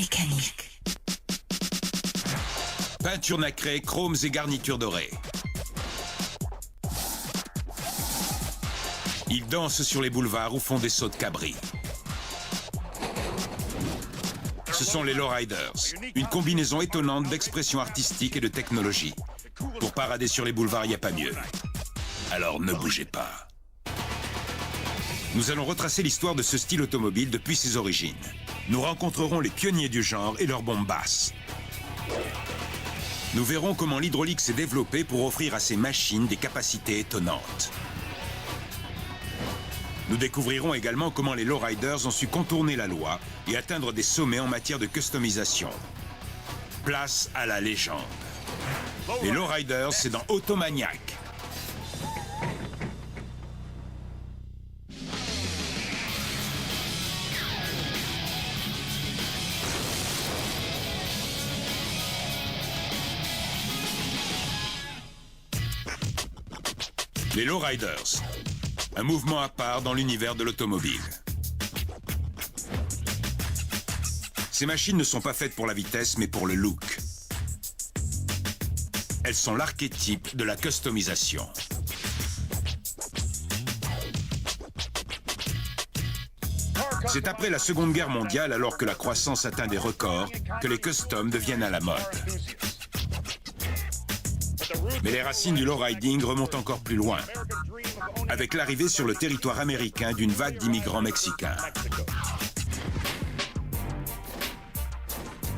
mécanique. Peinture nacrée, chromes et garnitures dorées. Ils dansent sur les boulevards ou font des sauts de cabri. Ce sont les lowriders, une combinaison étonnante d'expression artistique et de technologie. Pour parader sur les boulevards, il n'y a pas mieux. Alors ne bougez pas. Nous allons retracer l'histoire de ce style automobile depuis ses origines. Nous rencontrerons les pionniers du genre et leurs bombes basses. Nous verrons comment l'hydraulique s'est développée pour offrir à ces machines des capacités étonnantes. Nous découvrirons également comment les lowriders ont su contourner la loi et atteindre des sommets en matière de customisation. Place à la légende. Les lowriders, c'est dans Automaniac. Les lowriders, un mouvement à part dans l'univers de l'automobile. Ces machines ne sont pas faites pour la vitesse, mais pour le look. Elles sont l'archétype de la customisation. C'est après la Seconde Guerre mondiale, alors que la croissance atteint des records, que les customs deviennent à la mode. Mais les racines du lowriding remontent encore plus loin, avec l'arrivée sur le territoire américain d'une vague d'immigrants mexicains.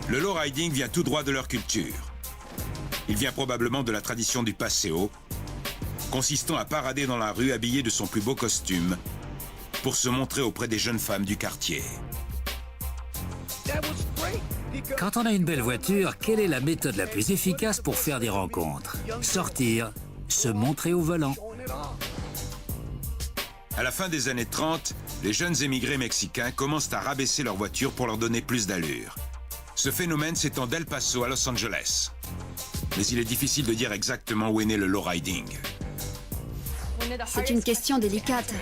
Le lowriding vient tout droit de leur culture. Il vient probablement de la tradition du paseo, consistant à parader dans la rue habillé de son plus beau costume pour se montrer auprès des jeunes femmes du quartier. Quand on a une belle voiture, quelle est la méthode la plus efficace pour faire des rencontres? Sortir, se montrer au volant. À la fin des années 30, les jeunes émigrés mexicains commencent à rabaisser leurs voitures pour leur donner plus d'allure. Ce phénomène s'étend d'El Paso à Los Angeles. Mais il est difficile de dire exactement où est né le lowriding. C'est une question délicate.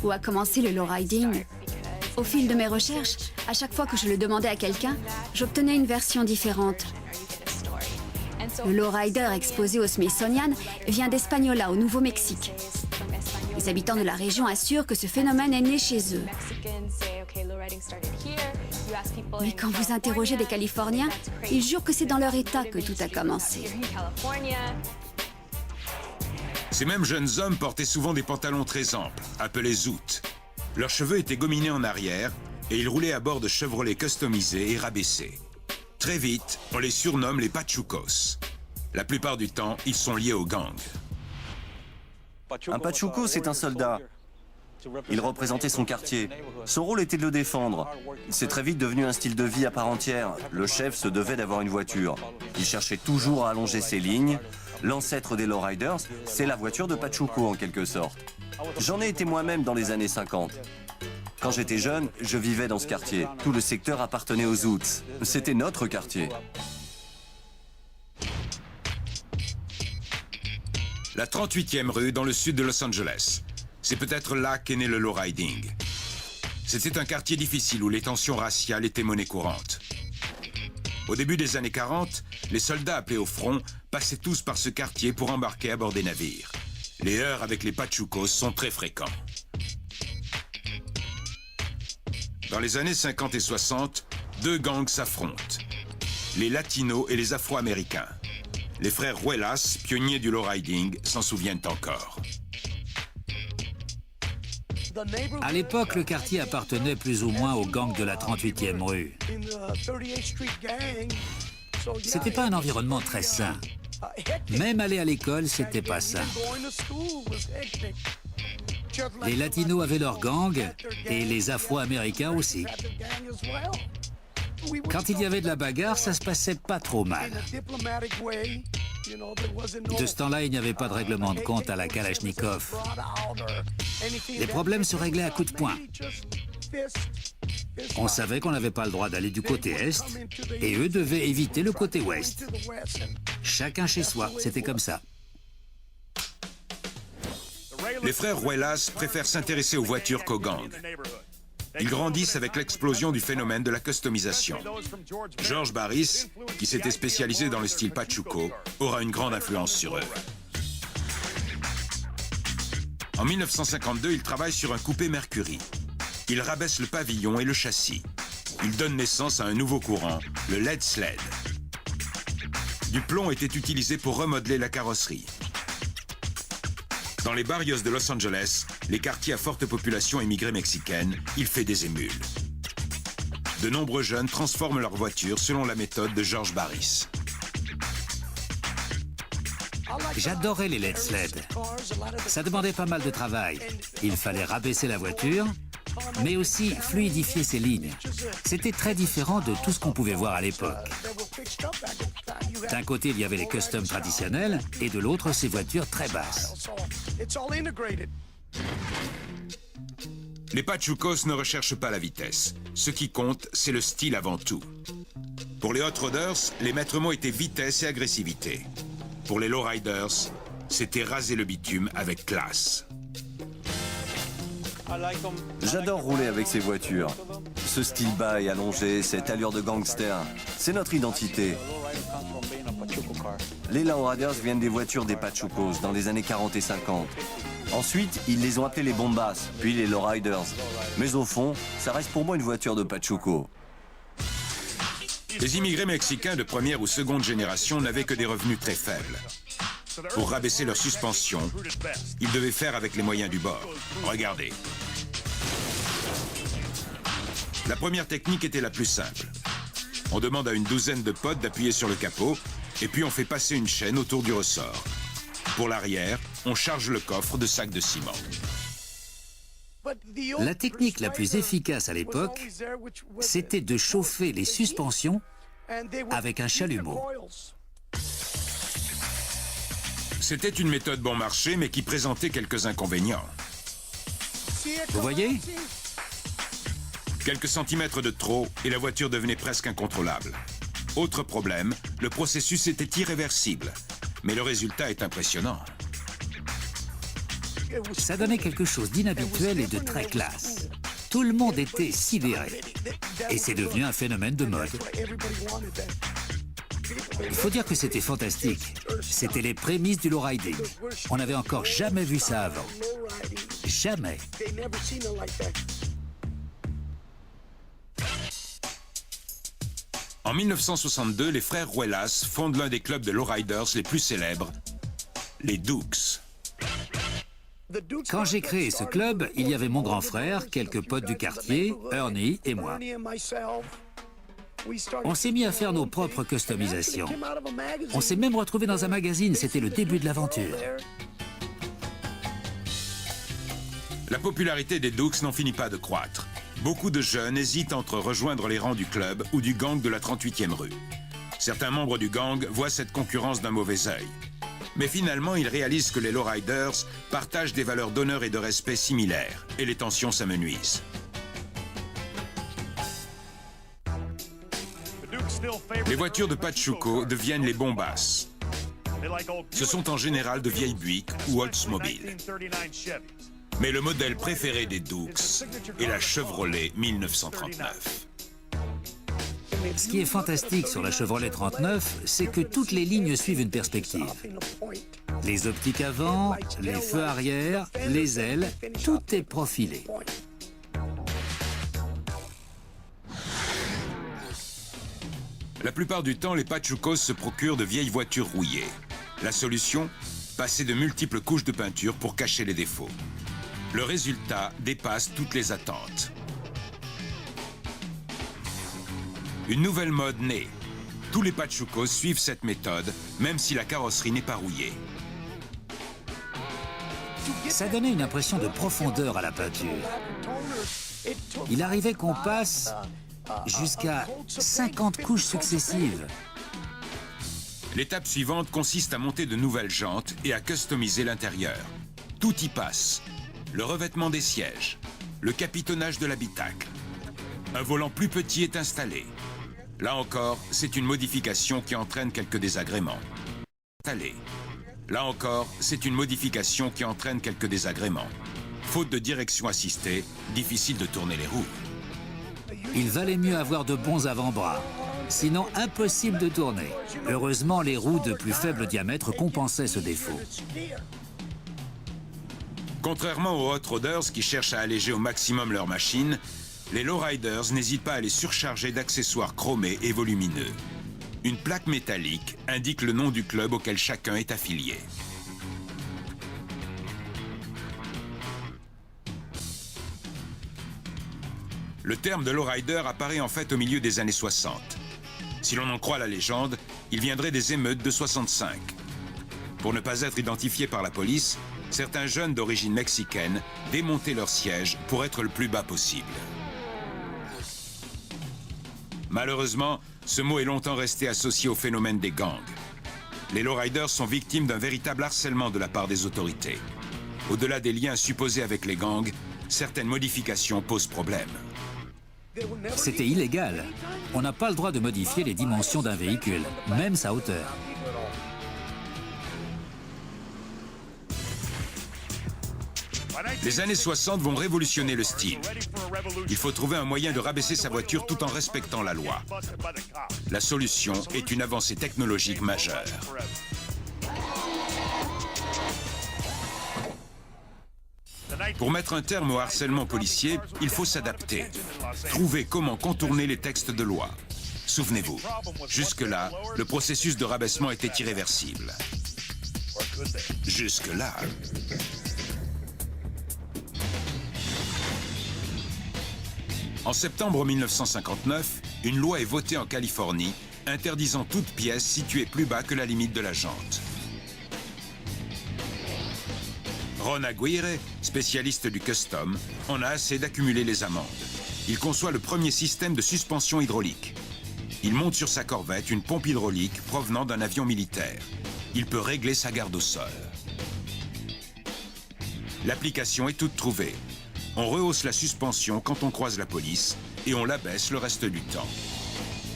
Où a commencé le lowriding? Au fil de mes recherches, à chaque fois que je le demandais à quelqu'un, j'obtenais une version différente. Le lowrider exposé au Smithsonian vient d'Espagnola, au Nouveau-Mexique. Les habitants de la région assurent que ce phénomène est né chez eux. Mais quand vous interrogez des Californiens, ils jurent que c'est dans leur état que tout a commencé. Ces mêmes jeunes hommes portaient souvent des pantalons très amples, appelés zoot. Leurs cheveux étaient gominés en arrière et ils roulaient à bord de Chevrolet customisés et rabaissés. Très vite, on les surnomme les Pachucos. La plupart du temps, ils sont liés aux gangs. Un Pachuco, c'est un soldat. Il représentait son quartier. Son rôle était de le défendre. C'est très vite devenu un style de vie à part entière. Le chef se devait d'avoir une voiture. Il cherchait toujours à allonger ses lignes. L'ancêtre des lowriders, c'est la voiture de Pachuco en quelque sorte. J'en ai été moi-même dans les années 50. Quand j'étais jeune, je vivais dans ce quartier. Tout le secteur appartenait aux Zoots. C'était notre quartier. La 38e rue dans le sud de Los Angeles. C'est peut-être là qu'est né le lowriding. C'était un quartier difficile où les tensions raciales étaient monnaie courante. Au début des années 40, les soldats appelés au front passaient tous par ce quartier pour embarquer à bord des navires. Les heurts avec les Pachucos sont très fréquents. Dans les années 50 et 60, deux gangs s'affrontent. Les Latinos et les Afro-Américains. Les frères Ruelas, pionniers du lowriding, s'en souviennent encore. À l'époque, le quartier appartenait plus ou moins au gang de la 38e rue. C'était pas un environnement très sain. Même aller à l'école, c'était pas sain. Les Latinos avaient leur gang et les Afro-Américains aussi. Quand il y avait de la bagarre, ça se passait pas trop mal. De ce temps-là, il n'y avait pas de règlement de compte à la Kalachnikov. Les problèmes se réglaient à coups de poing. On savait qu'on n'avait pas le droit d'aller du côté est et eux devaient éviter le côté ouest. Chacun chez soi, c'était comme ça. Les frères Ruelas préfèrent s'intéresser aux voitures qu'aux gangs. Ils grandissent avec l'explosion du phénomène de la customisation. George Barris, qui s'était spécialisé dans le style Pachuco, aura une grande influence sur eux. En 1952, il travaille sur un coupé Mercury. Il rabaisse le pavillon et le châssis. Il donne naissance à un nouveau courant, le lead sled. Du plomb était utilisé pour remodeler la carrosserie. Dans les barrios de Los Angeles, les quartiers à forte population émigrée mexicaine, il fait des émules. De nombreux jeunes transforment leurs voitures selon la méthode de George Barris. J'adorais les LED sled. Ça demandait pas mal de travail. Il fallait rabaisser la voiture, mais aussi fluidifier ses lignes. C'était très différent de tout ce qu'on pouvait voir à l'époque. D'un côté, il y avait les customs traditionnels, et de l'autre, ces voitures très basses. Les Pachucos ne recherchent pas la vitesse. Ce qui compte, c'est le style avant tout. Pour les hot rodders, les maîtres mots étaient vitesse et agressivité. Pour les lowriders, c'était raser le bitume avec classe. J'adore rouler avec ces voitures. Ce style bas et allongé, cette allure de gangster, c'est notre identité. Les lowriders viennent des voitures des Pachucos dans les années 40 et 50. Ensuite, ils les ont appelés les bombas, puis les lowriders. Mais au fond, ça reste pour moi une voiture de Pachuco. Les immigrés mexicains de première ou seconde génération n'avaient que des revenus très faibles. Pour rabaisser leur suspension, ils devaient faire avec les moyens du bord. Regardez. La première technique était la plus simple. On demande à une douzaine de potes d'appuyer sur le capot, et puis on fait passer une chaîne autour du ressort. Pour l'arrière, on charge le coffre de sacs de ciment. La technique la plus efficace à l'époque, c'était de chauffer les suspensions avec un chalumeau. C'était une méthode bon marché, mais qui présentait quelques inconvénients. Vous voyez ? Quelques centimètres de trop, et la voiture devenait presque incontrôlable. Autre problème, le processus était irréversible. Mais le résultat est impressionnant. Ça donnait quelque chose d'inhabituel et de très classe. Tout le monde était sidéré. Et c'est devenu un phénomène de mode. Il faut dire que c'était fantastique. C'était les prémices du lowriding. On n'avait encore jamais vu ça avant. Jamais. En 1962, les frères Ruelas fondent l'un des clubs de lowriders les plus célèbres, les Dukes. Quand j'ai créé ce club, il y avait mon grand frère, quelques potes du quartier, Ernie et moi. On s'est mis à faire nos propres customisations. On s'est même retrouvé dans un magazine, c'était le début de l'aventure. La popularité des Dukes n'en finit pas de croître. Beaucoup de jeunes hésitent entre rejoindre les rangs du club ou du gang de la 38e rue. Certains membres du gang voient cette concurrence d'un mauvais œil. Mais finalement, ils réalisent que les lowriders partagent des valeurs d'honneur et de respect similaires, et les tensions s'amenuisent. Les voitures de Pachuco deviennent les bombas. Ce sont en général de vieilles Buick ou Oldsmobile. Mais le modèle préféré des Dukes est la Chevrolet 1939. Ce qui est fantastique sur la Chevrolet 39, c'est que toutes les lignes suivent une perspective. Les optiques avant, les feux arrière, les ailes, tout est profilé. La plupart du temps, les Pachucos se procurent de vieilles voitures rouillées. La solution, passer de multiples couches de peinture pour cacher les défauts. Le résultat dépasse toutes les attentes. Une nouvelle mode naît. Tous les Pachucos suivent cette méthode, même si la carrosserie n'est pas rouillée. Ça donnait une impression de profondeur à la peinture. Il arrivait qu'on passe jusqu'à 50 couches successives. L'étape suivante consiste à monter de nouvelles jantes et à customiser l'intérieur. Tout y passe. Le revêtement des sièges, le capitonnage de l'habitacle. Un volant plus petit est installé. Là encore, c'est une modification qui entraîne quelques désagréments. Là encore, c'est une modification qui entraîne quelques désagréments. Faute de direction assistée, difficile de tourner les roues. Il valait mieux avoir de bons avant-bras. Sinon, impossible de tourner. Heureusement, les roues de plus faible diamètre compensaient ce défaut. Contrairement aux hot rodders qui cherchent à alléger au maximum leur machine, les lowriders n'hésitent pas à les surcharger d'accessoires chromés et volumineux. Une plaque métallique indique le nom du club auquel chacun est affilié. Le terme de lowrider apparaît en fait au milieu des années 60. Si l'on en croit la légende, il viendrait des émeutes de 65. Pour ne pas être identifiés par la police, certains jeunes d'origine mexicaine démontaient leur siège pour être le plus bas possible. Malheureusement, ce mot est longtemps resté associé au phénomène des gangs. Les lowriders sont victimes d'un véritable harcèlement de la part des autorités. Au-delà des liens supposés avec les gangs, certaines modifications posent problème. C'était illégal. On n'a pas le droit de modifier les dimensions d'un véhicule, même sa hauteur. Les années 60 vont révolutionner le style. Il faut trouver un moyen de rabaisser sa voiture tout en respectant la loi. La solution est une avancée technologique majeure. Pour mettre un terme au harcèlement policier, il faut s'adapter. Trouver comment contourner les textes de loi. Souvenez-vous, jusque-là, le processus de rabaissement était irréversible. Jusque-là. En septembre 1959, une loi est votée en Californie interdisant toute pièce située plus bas que la limite de la jante. Ron Aguirre, spécialiste du custom, en a assez d'accumuler les amendes. Il conçoit le premier système de suspension hydraulique. Il monte sur sa Corvette une pompe hydraulique provenant d'un avion militaire. Il peut régler sa garde au sol. L'application est toute trouvée. On rehausse la suspension quand on croise la police et on l'abaisse le reste du temps.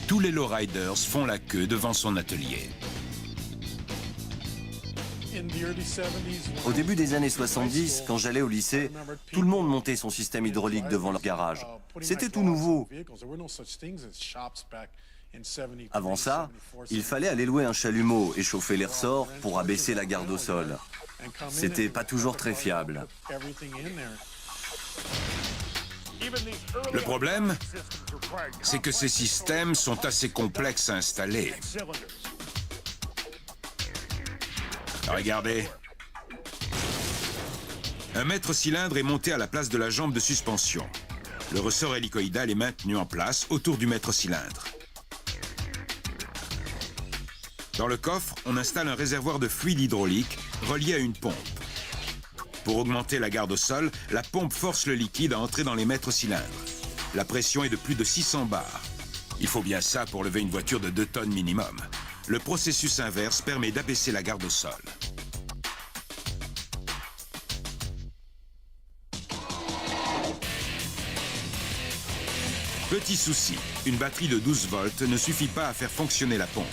Tous les lowriders font la queue devant son atelier. Au début des années 70, quand j'allais au lycée, tout le monde montait son système hydraulique devant leur garage. C'était tout nouveau. Avant ça, il fallait aller louer un chalumeau et chauffer les ressorts pour abaisser la garde au sol. C'était pas toujours très fiable. Le problème, c'est que ces systèmes sont assez complexes à installer. Regardez. Un mètre-cylindre est monté à la place de la jambe de suspension. Le ressort hélicoïdal est maintenu en place autour du mètre-cylindre. Dans le coffre, on installe un réservoir de fluide hydraulique relié à une pompe. Pour augmenter la garde au sol, la pompe force le liquide à entrer dans les mètres-cylindres. La pression est de plus de 600 bars. Il faut bien ça pour lever une voiture de 2 tonnes minimum. Le processus inverse permet d'abaisser la garde au sol. Petit souci, une batterie de 12 volts ne suffit pas à faire fonctionner la pompe.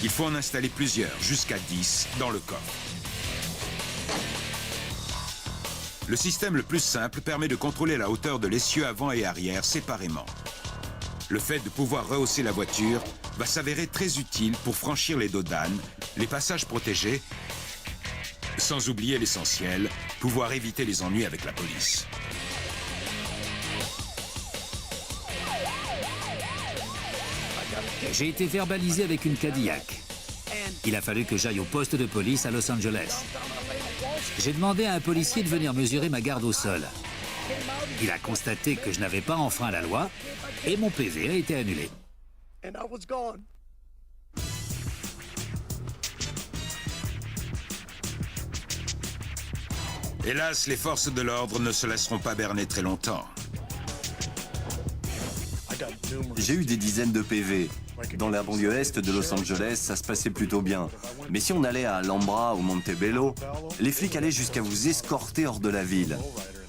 Il faut en installer plusieurs, jusqu'à 10, dans le coffre. Le système le plus simple permet de contrôler la hauteur de l'essieu avant et arrière séparément. Le fait de pouvoir rehausser la voiture va s'avérer très utile pour franchir les dos d'âne, les passages protégés, sans oublier l'essentiel, pouvoir éviter les ennuis avec la police. J'ai été verbalisé avec une Cadillac. Il a fallu que j'aille au poste de police à Los Angeles. J'ai demandé à un policier de venir mesurer ma garde au sol. Il a constaté que je n'avais pas enfreint la loi et mon PV a été annulé. Hélas, les forces de l'ordre ne se laisseront pas berner très longtemps. J'ai eu des dizaines de PV. Dans la banlieue est de Los Angeles, ça se passait plutôt bien. Mais si on allait à Alhambra ou Montebello, les flics allaient jusqu'à vous escorter hors de la ville.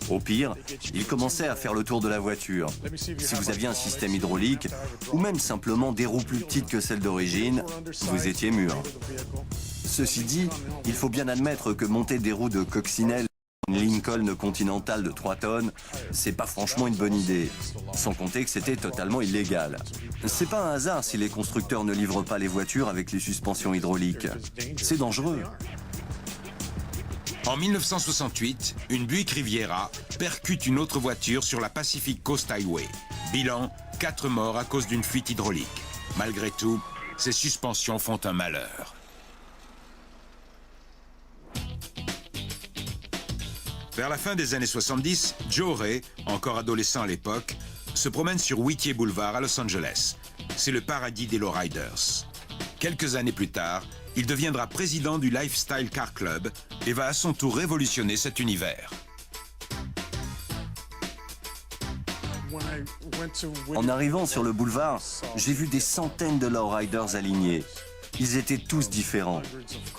Au pire, ils commençaient à faire le tour de la voiture. Si vous aviez un système hydraulique, ou même simplement des roues plus petites que celles d'origine, vous étiez mûr. Ceci dit, il faut bien admettre que monter des roues de coccinelle Une Lincoln Continental de 3 tonnes, c'est pas franchement une bonne idée. Sans compter que c'était totalement illégal. C'est pas un hasard si les constructeurs ne livrent pas les voitures avec les suspensions hydrauliques. C'est dangereux. En 1968, une Buick Riviera percute une autre voiture sur la Pacific Coast Highway. Bilan, 4 morts à cause d'une fuite hydraulique. Malgré tout, ces suspensions font un malheur. Vers la fin des années 70, Joe Ray, encore adolescent à l'époque, se promène sur Whittier Boulevard à Los Angeles. C'est le paradis des lowriders. Quelques années plus tard, il deviendra président du Lifestyle Car Club et va à son tour révolutionner cet univers. En arrivant sur le boulevard, j'ai vu des centaines de lowriders alignés. Ils étaient tous différents.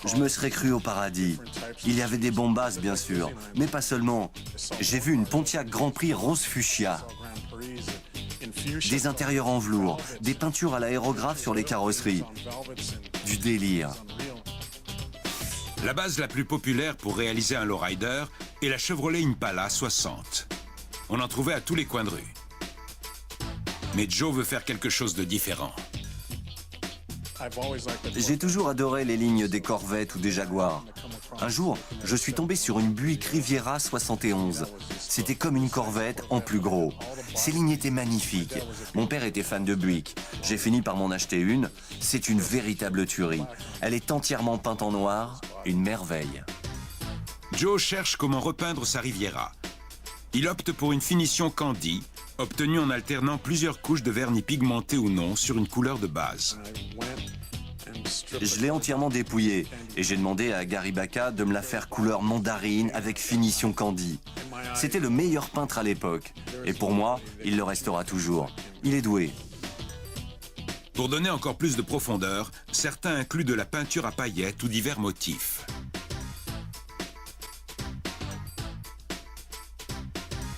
Je me serais cru au paradis. Il y avait des bombasses, bien sûr, mais pas seulement. J'ai vu une Pontiac Grand Prix rose fuchsia. Des intérieurs en velours, des peintures à l'aérographe sur les carrosseries. Du délire. La base la plus populaire pour réaliser un lowrider est la Chevrolet Impala 60. On en trouvait à tous les coins de rue. Mais Joe veut faire quelque chose de différent. J'ai toujours adoré les lignes des Corvettes ou des Jaguars. Un jour, je suis tombé sur une Buick Riviera 71. C'était comme une Corvette en plus gros. Ces lignes étaient magnifiques. Mon père était fan de Buick. J'ai fini par m'en acheter une. C'est une véritable tuerie. Elle est entièrement peinte en noir, une merveille. Joe cherche comment repeindre sa Riviera. Il opte pour une finition candy, obtenue en alternant plusieurs couches de vernis pigmenté ou non sur une couleur de base. Je l'ai entièrement dépouillée et j'ai demandé à Gary Baca de me la faire couleur mandarine avec finition candy. C'était le meilleur peintre à l'époque et pour moi, il le restera toujours. Il est doué. Pour donner encore plus de profondeur, certains incluent de la peinture à paillettes ou divers motifs.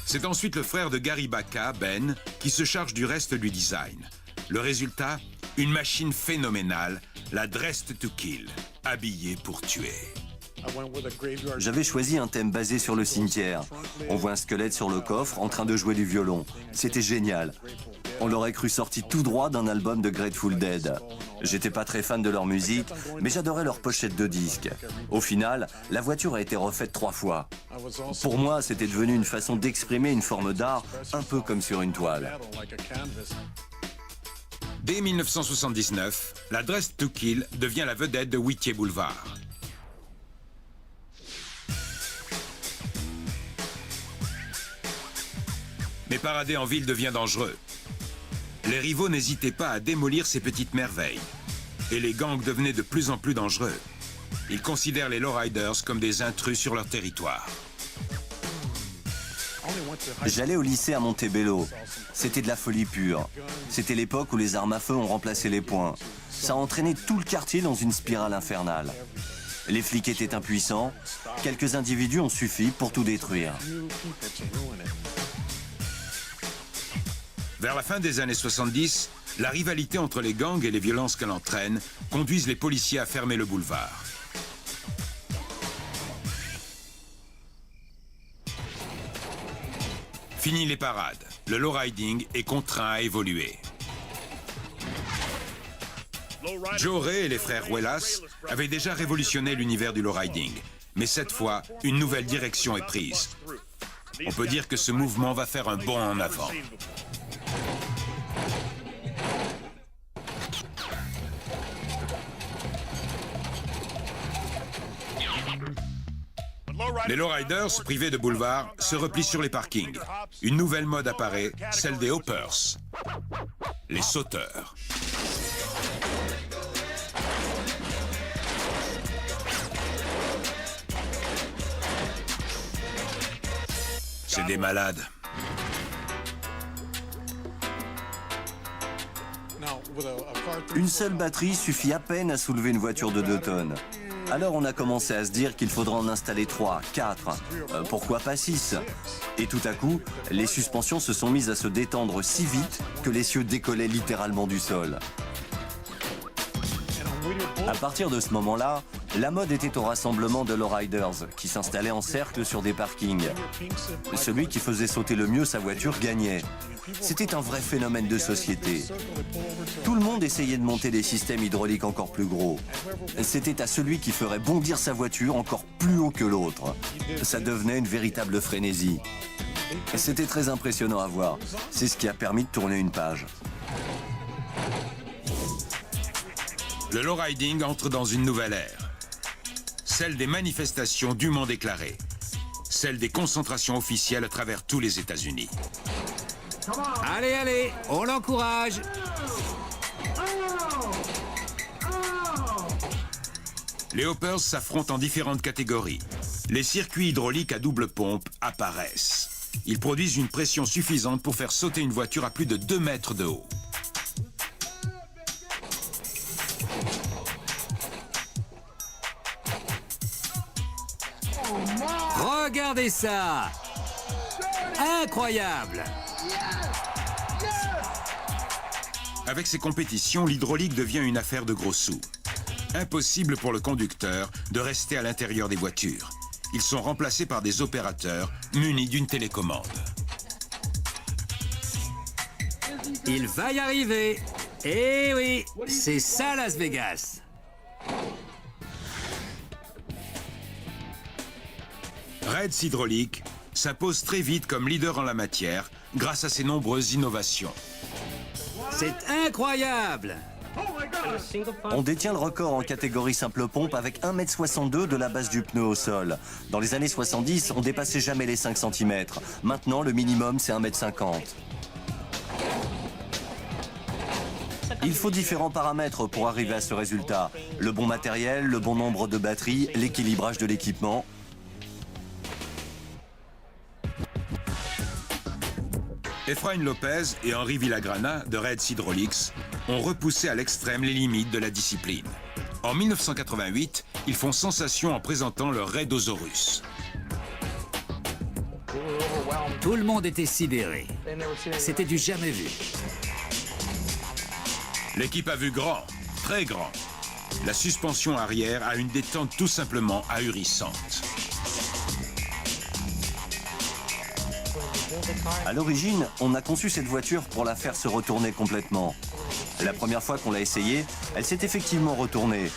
C'est ensuite le frère de Gary Baca, Ben, qui se charge du reste du design. Le résultat, une machine phénoménale, la Dressed to Kill, habillée pour tuer. J'avais choisi un thème basé sur le cimetière. On voit un squelette sur le coffre en train de jouer du violon. C'était génial. On l'aurait cru sorti tout droit d'un album de Grateful Dead. J'étais pas très fan de leur musique, mais j'adorais leur pochette de disques. Au final, la voiture a été refaite 3 fois. Pour moi, c'était devenu une façon d'exprimer une forme d'art, un peu comme sur une toile. Dès 1979, la Dressed to Kill devient la vedette de Whittier Boulevard. Mais parader en ville devient dangereux. Les rivaux n'hésitaient pas à démolir ces petites merveilles. Et les gangs devenaient de plus en plus dangereux. Ils considèrent les lowriders comme des intrus sur leur territoire. J'allais au lycée à Montebello. C'était de la folie pure. C'était l'époque où les armes à feu ont remplacé les poings. Ça entraînait tout le quartier dans une spirale infernale. Les flics étaient impuissants. Quelques individus ont suffi pour tout détruire. Vers la fin des années 70, la rivalité entre les gangs et les violences qu'elle entraîne conduisent les policiers à fermer le boulevard. Fini les parades, le lowriding est contraint à évoluer. Joe Ray et les frères Wallace avaient déjà révolutionné l'univers du lowriding, mais cette fois, une nouvelle direction est prise. On peut dire que ce mouvement va faire un bond en avant. Les lowriders, privés de boulevard, se replient sur les parkings. Une nouvelle mode apparaît, celle des hoppers, les sauteurs. C'est des malades. Une seule batterie suffit à peine à soulever une voiture de 2 tonnes. Alors on a commencé à se dire qu'il faudra en installer 3, 4, pourquoi pas 6. Et tout à coup, les suspensions se sont mises à se détendre si vite que les cieux décollaient littéralement du sol. À partir de ce moment-là, La mode était au rassemblement de lowriders qui s'installaient en cercle sur des parkings. Celui qui faisait sauter le mieux sa voiture gagnait. C'était un vrai phénomène de société. Tout le monde essayait de monter des systèmes hydrauliques encore plus gros. C'était à celui qui ferait bondir sa voiture encore plus haut que l'autre. Ça devenait une véritable frénésie. C'était très impressionnant à voir. C'est ce qui a permis de tourner une page. Le lowriding entre dans une nouvelle ère. Celle des manifestations dûment déclarées. Celle des concentrations officielles à travers tous les États-Unis. Allez, allez, on l'encourage. Les hoppers s'affrontent en différentes catégories. Les circuits hydrauliques à double pompe apparaissent. Ils produisent une pression suffisante pour faire sauter une voiture à plus de 2 mètres de haut. Regardez ça! Incroyable! Avec ces compétitions, l'hydraulique devient une affaire de gros sous. Impossible pour le conducteur de rester à l'intérieur des voitures. Ils sont remplacés par des opérateurs munis d'une télécommande. Il va y arriver! Eh oui, c'est ça Las Vegas! Reds Hydraulique s'impose très vite comme leader en la matière grâce à ses nombreuses innovations. C'est incroyable! On détient le record en catégorie simple pompe avec 1,62 m de la base du pneu au sol. Dans les années 70, on dépassait jamais les 5 cm. Maintenant, le minimum, c'est 1,50 m. Il faut différents paramètres pour arriver à ce résultat. Le bon matériel, le bon nombre de batteries, l'équilibrage de l'équipement. Efrain Lopez et Henri Villagrana de Reds Hydraulics ont repoussé à l'extrême les limites de la discipline. En 1988, ils font sensation en présentant leur Raidosaurus. Tout le monde était sidéré. C'était du jamais vu. L'équipe a vu grand, très grand. La suspension arrière a une détente tout simplement ahurissante. À l'origine, on a conçu cette voiture pour la faire se retourner complètement. La première fois qu'on l'a essayée, elle s'est effectivement retournée.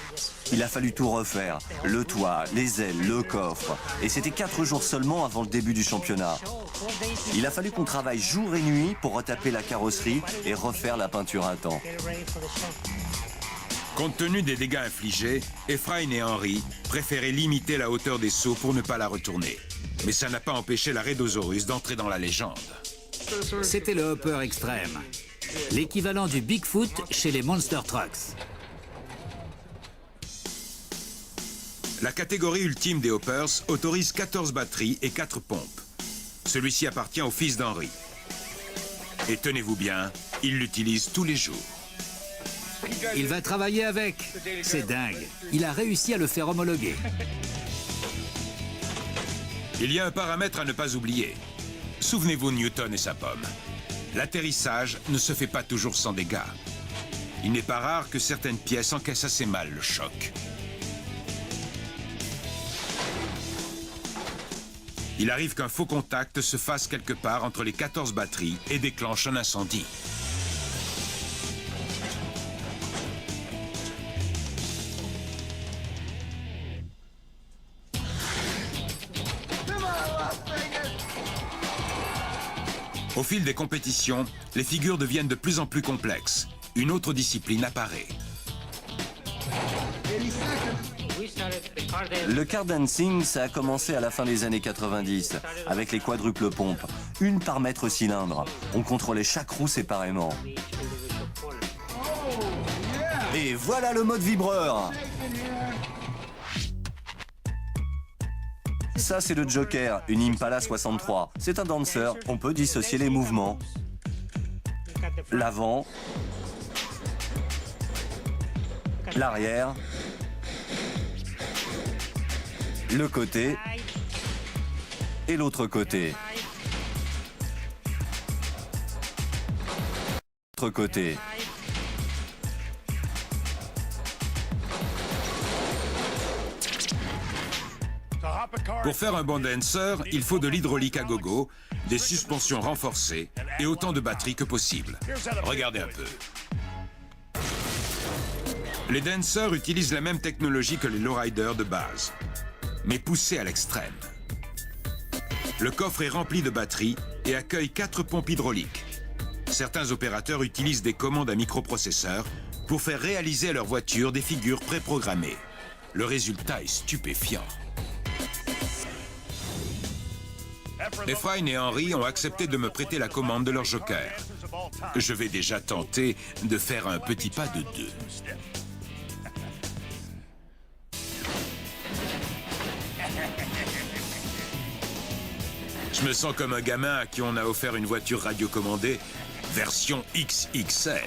Il a fallu tout refaire, le toit, les ailes, le coffre. Et c'était 4 jours seulement avant le début du championnat. Il a fallu qu'on travaille jour et nuit pour retaper la carrosserie et refaire la peinture à temps. Compte tenu des dégâts infligés, Efrain et Henri préféraient limiter la hauteur des sauts pour ne pas la retourner. Mais ça n'a pas empêché la Raidosaurus d'entrer dans la légende. C'était le Hopper extrême. L'équivalent du Bigfoot chez les Monster Trucks. La catégorie ultime des Hoppers autorise 14 batteries et 4 pompes. Celui-ci appartient au fils d'Henri. Et tenez-vous bien, il l'utilise tous les jours. Il va travailler avec. C'est dingue. Il a réussi à le faire homologuer. Il y a un paramètre à ne pas oublier. Souvenez-vous de Newton et sa pomme. L'atterrissage ne se fait pas toujours sans dégâts. Il n'est pas rare que certaines pièces encaissent assez mal le choc. Il arrive qu'un faux contact se fasse quelque part entre les 14 batteries et déclenche un incendie. Au fil des compétitions, les figures deviennent de plus en plus complexes. Une autre discipline apparaît. Le car dancing, ça a commencé à la fin des années 90, avec les quadruples pompes, une par mètre cylindre. On contrôlait chaque roue séparément. Et voilà le mode vibreur. Ça, c'est le Joker, une Impala 63. C'est un dancer, on peut dissocier les mouvements. L'avant, l'arrière, le côté et l'autre côté. L'autre côté. Pour faire un bon dancer, il faut de l'hydraulique à gogo, des suspensions renforcées et autant de batterie que possible. Regardez un peu. Les dancers utilisent la même technologie que les lowriders de base, mais poussée à l'extrême. Le coffre est rempli de batteries et accueille 4 pompes hydrauliques. Certains opérateurs utilisent des commandes à microprocesseurs pour faire réaliser à leur voiture des figures préprogrammées. Le résultat est stupéfiant. Efrain et Henry ont accepté de me prêter la commande de leur joker. Je vais déjà tenter de faire un petit pas de 2. Je me sens comme un gamin à qui on a offert une voiture radiocommandée, version XXL.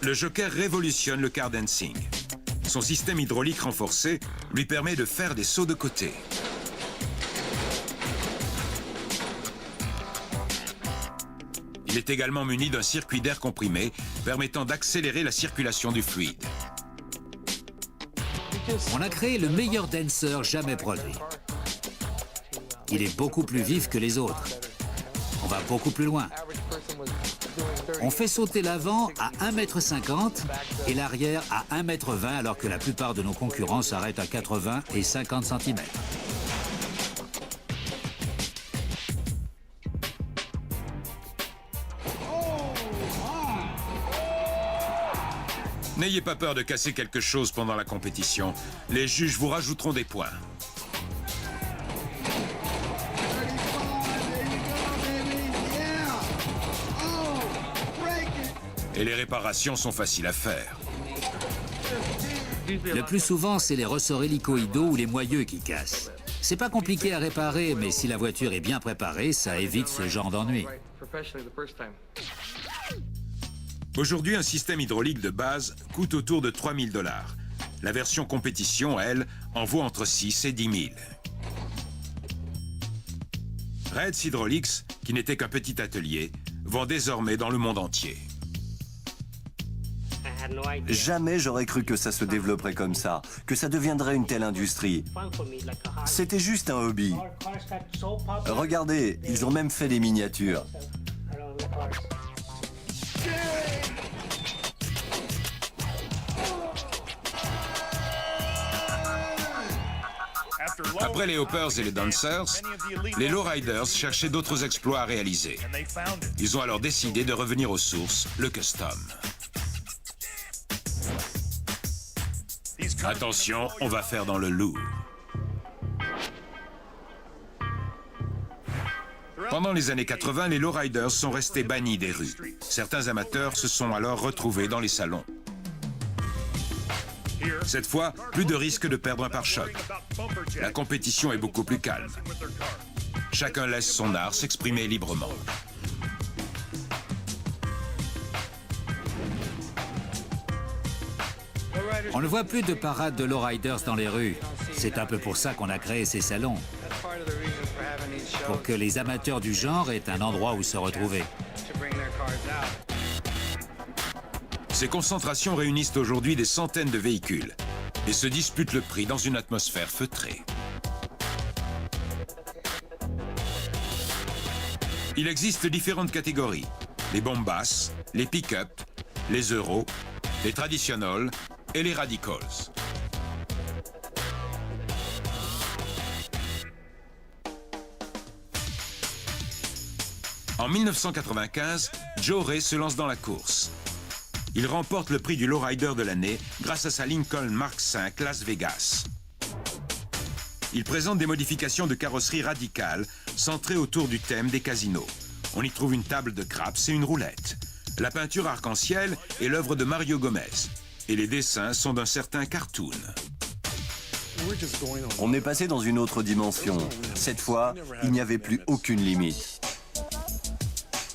Le Joker révolutionne le car dancing. Son système hydraulique renforcé lui permet de faire des sauts de côté. Il est également muni d'un circuit d'air comprimé permettant d'accélérer la circulation du fluide. On a créé le meilleur dancer jamais produit. Il est beaucoup plus vif que les autres. On va beaucoup plus loin. On fait sauter l'avant à 1,50 m et l'arrière à 1,20 m alors que la plupart de nos concurrents s'arrêtent à 80 et 50 cm. N'ayez pas peur de casser quelque chose pendant la compétition. Les juges vous rajouteront des points. Et les réparations sont faciles à faire. Le plus souvent, c'est les ressorts hélicoïdaux ou les moyeux qui cassent. C'est pas compliqué à réparer, mais si la voiture est bien préparée, ça évite ce genre d'ennui. Aujourd'hui, un système hydraulique de base coûte autour de 3 000 $. La version compétition, elle, en vaut entre 6 et 10 000. Reds Hydraulics, qui n'était qu'un petit atelier, vend désormais dans le monde entier. Jamais j'aurais cru que ça se développerait comme ça, que ça deviendrait une telle industrie. C'était juste un hobby. Regardez, ils ont même fait des miniatures. Après les hoppers et les dancers, les lowriders cherchaient d'autres exploits à réaliser. Ils ont alors décidé de revenir aux sources, le custom. Attention, on va faire dans le lourd. Pendant les années 80, les lowriders sont restés bannis des rues. Certains amateurs se sont alors retrouvés dans les salons. Cette fois, plus de risque de perdre un pare-choc. La compétition est beaucoup plus calme. Chacun laisse son art s'exprimer librement. On ne voit plus de parades de lowriders dans les rues. C'est un peu pour ça qu'on a créé ces salons. Pour que les amateurs du genre aient un endroit où se retrouver. Ces concentrations réunissent aujourd'hui des centaines de véhicules et se disputent le prix dans une atmosphère feutrée. Il existe différentes catégories. Les bombasses, les pick-up, les euros, les traditionals et les radicals. En 1995, Joe Ray se lance dans la course. Il remporte le prix du lowrider de l'année grâce à sa Lincoln Mark V Las Vegas. Il présente des modifications de carrosserie radicales centrées autour du thème des casinos. On y trouve une table de craps et une roulette. La peinture arc-en-ciel est l'œuvre de Mario Gomez. Et les dessins sont d'un certain cartoon. On est passé dans une autre dimension. Cette fois, il n'y avait plus aucune limite.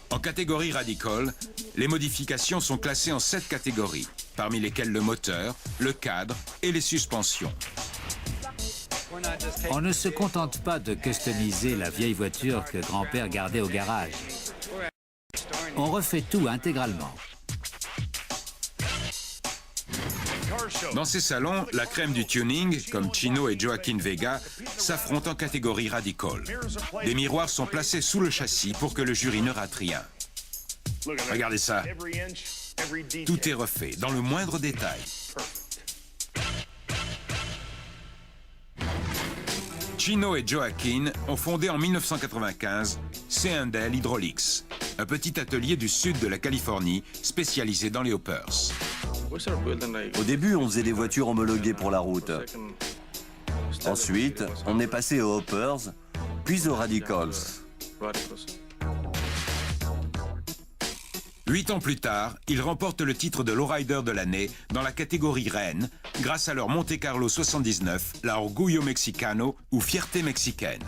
En catégorie radical, les modifications sont classées en 7 catégories, parmi lesquelles le moteur, le cadre et les suspensions. On ne se contente pas de customiser la vieille voiture que grand-père gardait au garage. On refait tout intégralement. Dans ces salons, la crème du tuning, comme Chino et Joaquin Vega, s'affrontent en catégorie Radical. Des miroirs sont placés sous le châssis pour que le jury ne rate rien. Regardez ça. Tout est refait, dans le moindre détail. Chino et Joaquin ont fondé en 1995 C&L Hydraulics, un petit atelier du sud de la Californie spécialisé dans les hoppers. Au début, on faisait des voitures homologuées pour la route. Ensuite, on est passé aux hoppers, puis aux radicals. 8 ans plus tard, ils remportent le titre de lowrider de l'année dans la catégorie Rennes, grâce à leur Monte Carlo 79, la Orgullo Mexicano ou Fierté mexicaine.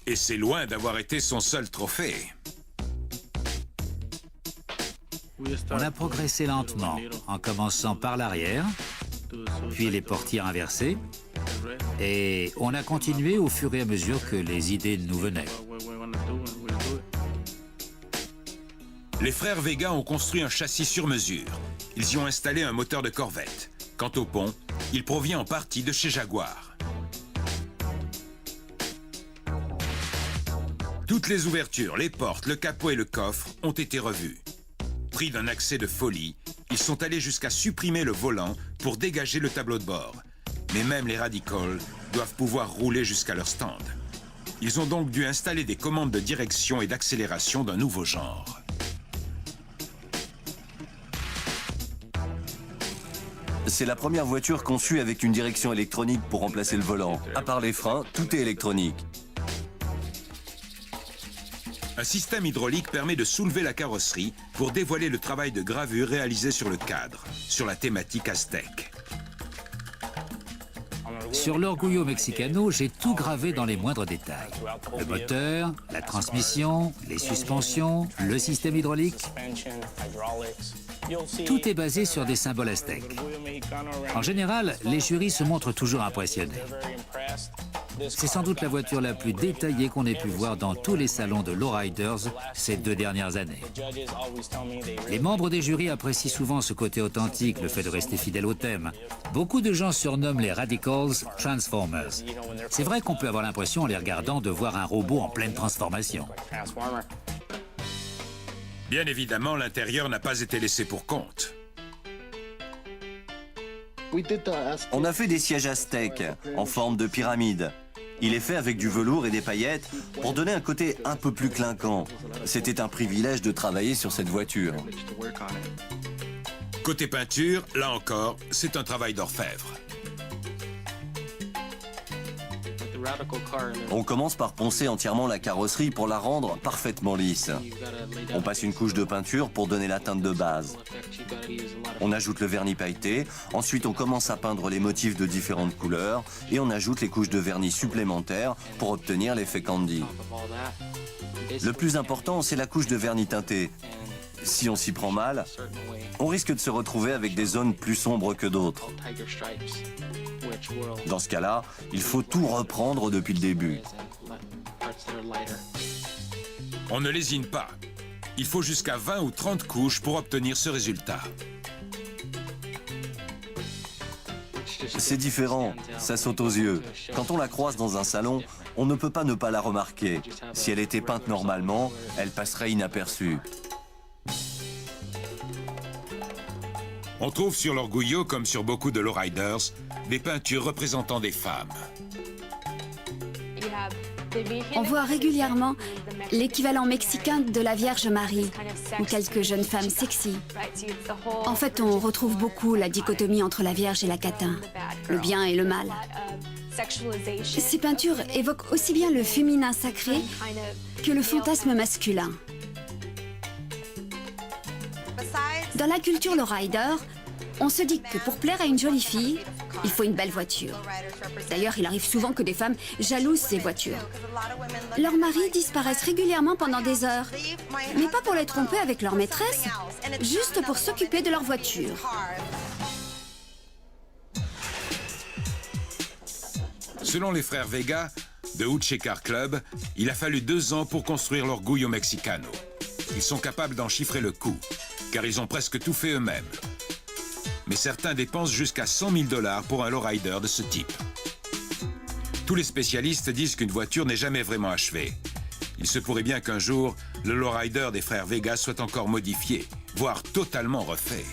Et c'est loin d'avoir été son seul trophée. On a progressé lentement, en commençant par l'arrière, puis les portières inversées, et on a continué au fur et à mesure que les idées nous venaient. Les frères Vega ont construit un châssis sur mesure. Ils y ont installé un moteur de Corvette. Quant au pont, il provient en partie de chez Jaguar. Toutes les ouvertures, les portes, le capot et le coffre ont été revus. Pris d'un accès de folie, ils sont allés jusqu'à supprimer le volant pour dégager le tableau de bord. Mais même les radicals doivent pouvoir rouler jusqu'à leur stand. Ils ont donc dû installer des commandes de direction et d'accélération d'un nouveau genre. C'est la première voiture conçue avec une direction électronique pour remplacer le volant. À part les freins, tout est électronique. Un système hydraulique permet de soulever la carrosserie pour dévoiler le travail de gravure réalisé sur le cadre, sur la thématique aztèque. Sur l'Orgullo Mexicano, j'ai tout gravé dans les moindres détails. Le moteur, la transmission, les suspensions, le système hydraulique. Tout est basé sur des symboles aztèques. En général, les jurys se montrent toujours impressionnés. C'est sans doute la voiture la plus détaillée qu'on ait pu voir dans tous les salons de lowriders ces 2 dernières années. Les membres des jurys apprécient souvent ce côté authentique, le fait de rester fidèle au thème. Beaucoup de gens surnomment les Radicals Transformers. C'est vrai qu'on peut avoir l'impression en les regardant de voir un robot en pleine transformation. Bien évidemment, l'intérieur n'a pas été laissé pour compte. On a fait des sièges aztèques en forme de pyramide. Il est fait avec du velours et des paillettes pour donner un côté un peu plus clinquant. C'était un privilège de travailler sur cette voiture. Côté peinture, là encore, c'est un travail d'orfèvre. On commence par poncer entièrement la carrosserie pour la rendre parfaitement lisse. On passe une couche de peinture pour donner la teinte de base. On ajoute le vernis pailleté, ensuite on commence à peindre les motifs de différentes couleurs et on ajoute les couches de vernis supplémentaires pour obtenir l'effet candy. Le plus important, c'est la couche de vernis teinté. Si on s'y prend mal, on risque de se retrouver avec des zones plus sombres que d'autres. Dans ce cas-là, il faut tout reprendre depuis le début. On ne lésine pas. Il faut jusqu'à 20 ou 30 couches pour obtenir ce résultat. C'est différent, ça saute aux yeux. Quand on la croise dans un salon, on ne peut pas ne pas la remarquer. Si elle était peinte normalement, elle passerait inaperçue. On trouve sur l'Orgullo, comme sur beaucoup de lowriders, des peintures représentant des femmes. On voit régulièrement l'équivalent mexicain de la Vierge Marie ou quelques jeunes femmes sexy. En fait, on retrouve beaucoup la dichotomie entre la Vierge et la catin, le bien et le mal. Ces peintures évoquent aussi bien le féminin sacré que le fantasme masculin. Dans la culture lowrider, on se dit que pour plaire à une jolie fille, il faut une belle voiture. D'ailleurs, il arrive souvent que des femmes jalousent ces voitures. Leurs maris disparaissent régulièrement pendant des heures, mais pas pour les tromper avec leur maîtresse, juste pour s'occuper de leur voiture. Selon les frères Vega, de Uche Car Club, il a fallu 2 ans pour construire l'Orgullo Mexicano. Ils sont capables d'en chiffrer le coût, car ils ont presque tout fait eux-mêmes. mais certains dépensent jusqu'à 100 000 $ pour un lowrider de ce type. Tous les spécialistes disent qu'une voiture n'est jamais vraiment achevée. Il se pourrait bien qu'un jour, le lowrider des frères Vega soit encore modifié, voire totalement refait.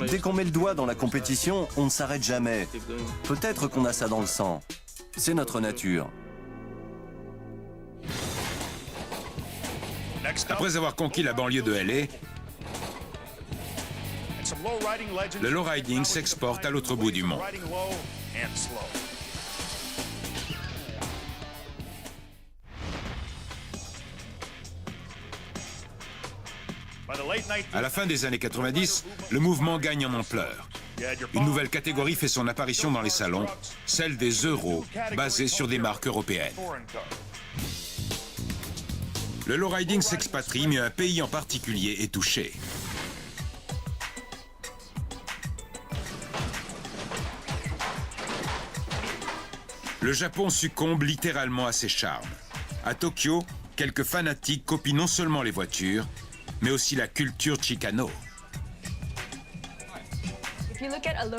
Dès qu'on met le doigt dans la compétition, on ne s'arrête jamais. Peut-être qu'on a ça dans le sang. C'est notre nature. Après avoir conquis la banlieue de LA, le lowriding s'exporte à l'autre bout du monde. À la fin des années 90, le mouvement gagne en ampleur. Une nouvelle catégorie fait son apparition dans les salons, celle des euros, basée sur des marques européennes. Le lowriding s'expatrie, mais un pays en particulier est touché. Le Japon succombe littéralement à ses charmes. À Tokyo, quelques fanatiques copient non seulement les voitures, mais aussi la culture Chicano.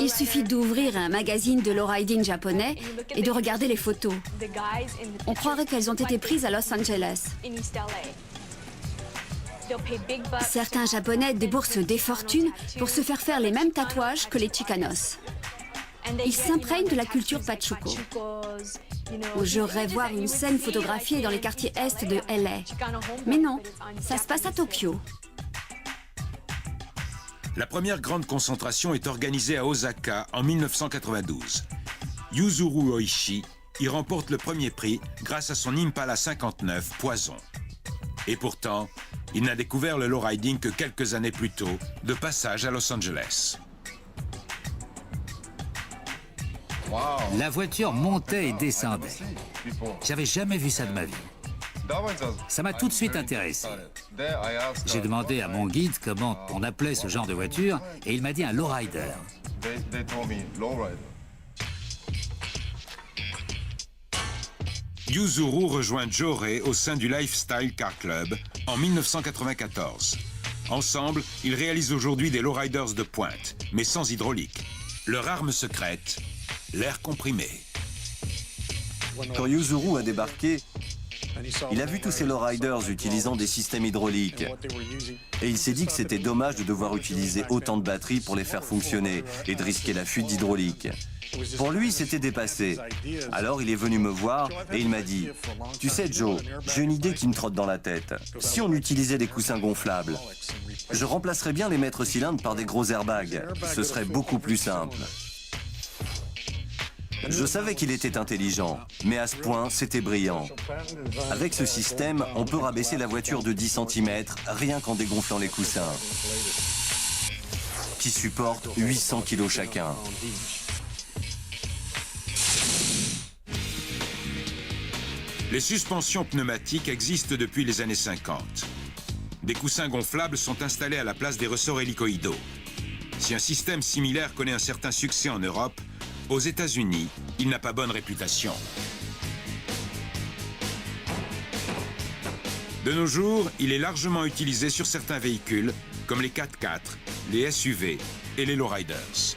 Il suffit d'ouvrir un magazine de lowriding japonais et de regarder les photos. On croirait qu'elles ont été prises à Los Angeles. Certains Japonais déboursent des fortunes pour se faire les mêmes tatouages que les Chicanos. Ils s'imprègnent de la culture Pachuco. J'aurais voir une scène photographiée dans les quartiers est de LA. Mais non, ça se passe à Tokyo. La première grande concentration est organisée à Osaka en 1992. Yuzuru Oishi y remporte le premier prix grâce à son Impala 59 Poison. Et pourtant, il n'a découvert le lowriding que quelques années plus tôt, de passage à Los Angeles. La voiture montait et descendait. J'avais jamais vu ça de ma vie. Ça m'a tout de suite intéressé. J'ai demandé à mon guide comment on appelait ce genre de voiture et il m'a dit un lowrider. Yuzuru rejoint Joe Ray au sein du Lifestyle Car Club en 1994. Ensemble, ils réalisent aujourd'hui des lowriders de pointe, mais sans hydraulique. Leur arme secrète, l'air comprimé. Quand Yuzuru a débarqué, il a vu tous ces lowriders utilisant des systèmes hydrauliques. Et il s'est dit que c'était dommage de devoir utiliser autant de batteries pour les faire fonctionner et de risquer la fuite d'hydraulique. Pour lui, c'était dépassé. Alors il est venu me voir et il m'a dit « Tu sais Joe, j'ai une idée qui me trotte dans la tête. Si on utilisait des coussins gonflables, je remplacerais bien les maîtres cylindres par des gros airbags. Ce serait beaucoup plus simple. » Je savais qu'il était intelligent, mais à ce point, c'était brillant. Avec ce système, on peut rabaisser la voiture de 10 cm rien qu'en dégonflant les coussins, qui supportent 800 kg chacun. Les suspensions pneumatiques existent depuis les années 50. Des coussins gonflables sont installés à la place des ressorts hélicoïdaux. Si un système similaire connaît un certain succès en Europe, aux États-Unis, il n'a pas bonne réputation. De nos jours, il est largement utilisé sur certains véhicules, comme les 4x4, les SUV et les lowriders.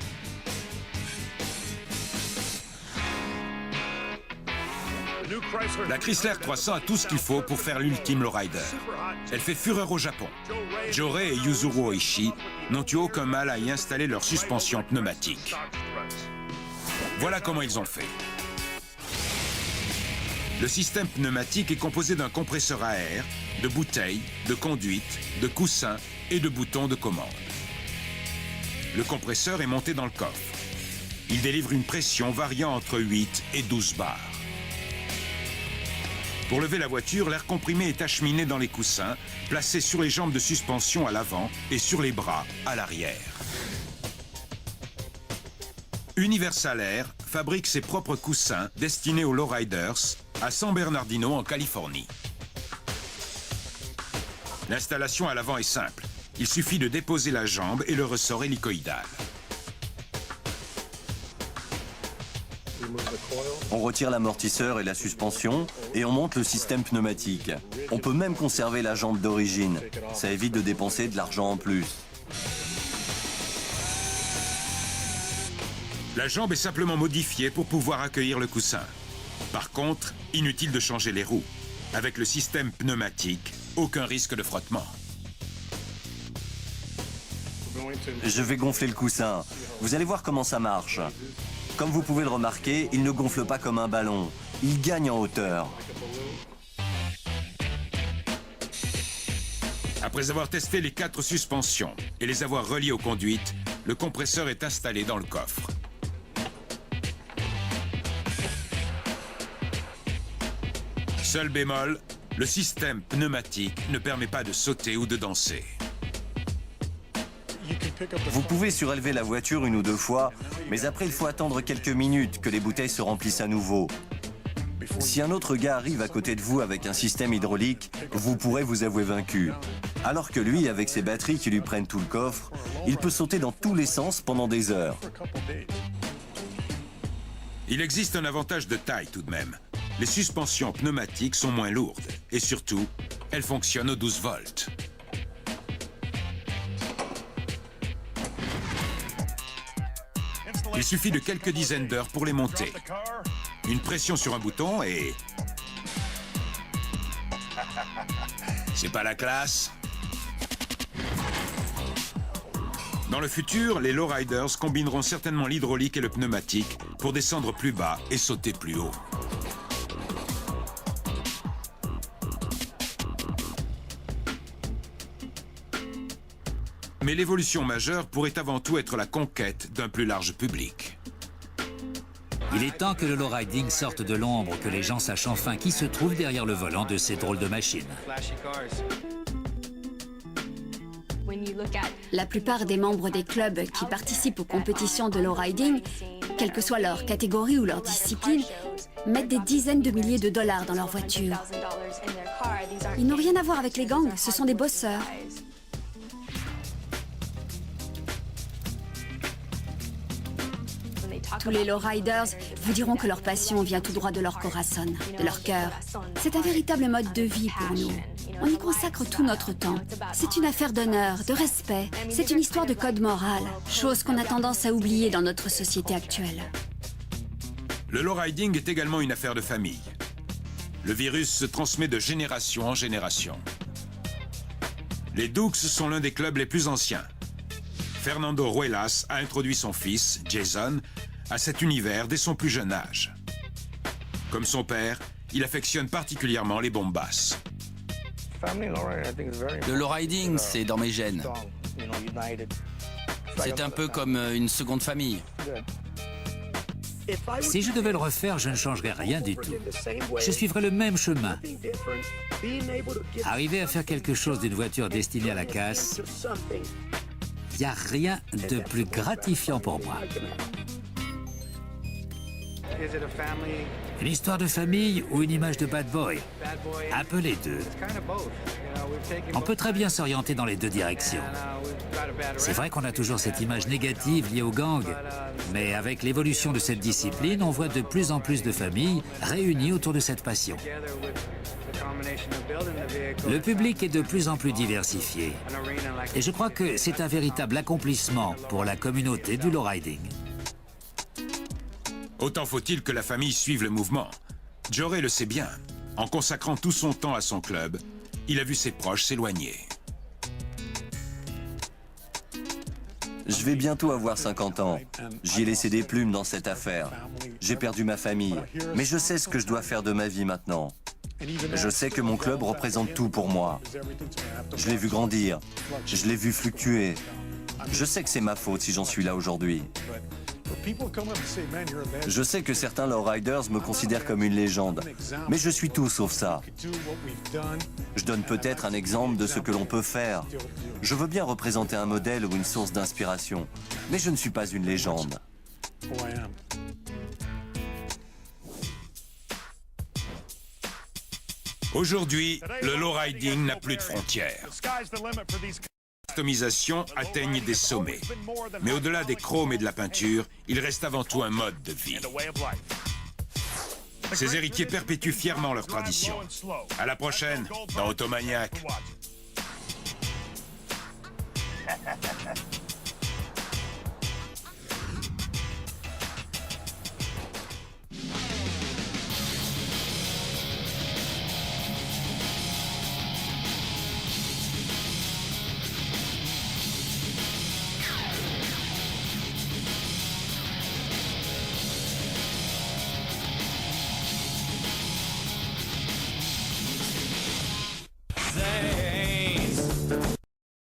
La Chrysler 300 a tout ce qu'il faut pour faire l'ultime lowrider. Elle fait fureur au Japon. Joe Ray et Yuzuru Oishi n'ont eu aucun mal à y installer leur suspension pneumatique. Voilà comment ils ont fait. Le système pneumatique est composé d'un compresseur à air, de bouteilles, de conduites, de coussins et de boutons de commande. Le compresseur est monté dans le coffre. Il délivre une pression variant entre 8 et 12 bars. Pour lever la voiture, l'air comprimé est acheminé dans les coussins, placé sur les jambes de suspension à l'avant et sur les bras à l'arrière. Universal Air fabrique ses propres coussins destinés aux lowriders à San Bernardino en Californie. L'installation à l'avant est simple. Il suffit de déposer la jambe et le ressort hélicoïdal. On retire l'amortisseur et la suspension et on monte le système pneumatique. On peut même conserver la jambe d'origine. Ça évite de dépenser de l'argent en plus. La jambe est simplement modifiée pour pouvoir accueillir le coussin. Par contre, inutile de changer les roues. Avec le système pneumatique, aucun risque de frottement. Je vais gonfler le coussin. Vous allez voir comment ça marche. Comme vous pouvez le remarquer, il ne gonfle pas comme un ballon. Il gagne en hauteur. Après avoir testé les 4 suspensions et les avoir reliées aux conduites, le compresseur est installé dans le coffre. Seul bémol, le système pneumatique ne permet pas de sauter ou de danser. Vous pouvez surélever la voiture 1 ou 2 fois, mais après il faut attendre quelques minutes que les bouteilles se remplissent à nouveau. Si un autre gars arrive à côté de vous avec un système hydraulique, vous pourrez vous avouer vaincu. Alors que lui, avec ses batteries qui lui prennent tout le coffre, il peut sauter dans tous les sens pendant des heures. Il existe un avantage de taille tout de même. Les suspensions pneumatiques sont moins lourdes et surtout, elles fonctionnent aux 12 volts. Il suffit de quelques dizaines d'heures pour les monter. Une pression sur un bouton et... C'est pas la classe? Dans le futur, les lowriders combineront certainement l'hydraulique et le pneumatique pour descendre plus bas et sauter plus haut. Mais l'évolution majeure pourrait avant tout être la conquête d'un plus large public. Il est temps que le lowriding sorte de l'ombre, que les gens sachent enfin qui se trouve derrière le volant de ces drôles de machines. La plupart des membres des clubs qui participent aux compétitions de lowriding, quelle que soit leur catégorie ou leur discipline, mettent des dizaines de milliers de dollars dans leur voiture. Ils n'ont rien à voir avec les gangs, ce sont des bosseurs. Tous les lowriders vous diront que leur passion vient tout droit de leur corazon, de leur cœur. C'est un véritable mode de vie pour nous. On y consacre tout notre temps. C'est une affaire d'honneur, de respect. C'est une histoire de code moral, chose qu'on a tendance à oublier dans notre société actuelle. Le lowriding est également une affaire de famille. Le virus se transmet de génération en génération. Les Dukes sont l'un des clubs les plus anciens. Fernando Ruelas a introduit son fils, Jason, à cet univers dès son plus jeune âge. Comme son père, il affectionne particulièrement les bombes basses. Le lowriding, c'est dans mes gènes. C'est un peu comme une seconde famille. Si je devais le refaire, je ne changerais rien du tout. Je suivrais le même chemin. Arriver à faire quelque chose d'une voiture destinée à la casse, il n'y a rien de plus gratifiant pour moi. Une histoire de famille ou une image de bad boy? Un peu les deux. On peut très bien s'orienter dans les deux directions. C'est vrai qu'on a toujours cette image négative liée aux gangs, mais avec l'évolution de cette discipline, on voit de plus en plus de familles réunies autour de cette passion. Le public est de plus en plus diversifié. Et je crois que c'est un véritable accomplissement pour la communauté du lowriding. Autant faut-il que la famille suive le mouvement. Joray le sait bien. En consacrant tout son temps à son club, il a vu ses proches s'éloigner. Je vais bientôt avoir 50 ans. J'y ai laissé des plumes dans cette affaire. J'ai perdu ma famille. Mais je sais ce que je dois faire de ma vie maintenant. Je sais que mon club représente tout pour moi. Je l'ai vu grandir. Je l'ai vu fluctuer. Je sais que c'est ma faute si j'en suis là aujourd'hui. Je sais que certains lowriders me considèrent comme une légende, mais je suis tout sauf ça. Je donne peut-être un exemple de ce que l'on peut faire. Je veux bien représenter un modèle ou une source d'inspiration, mais je ne suis pas une légende. Aujourd'hui, le lowriding n'a plus de frontières. customisations atteignent des sommets. Mais au-delà des chromes et de la peinture, il reste avant tout un mode de vie. Ces héritiers perpétuent fièrement leur tradition. À la prochaine, dans Automaniac.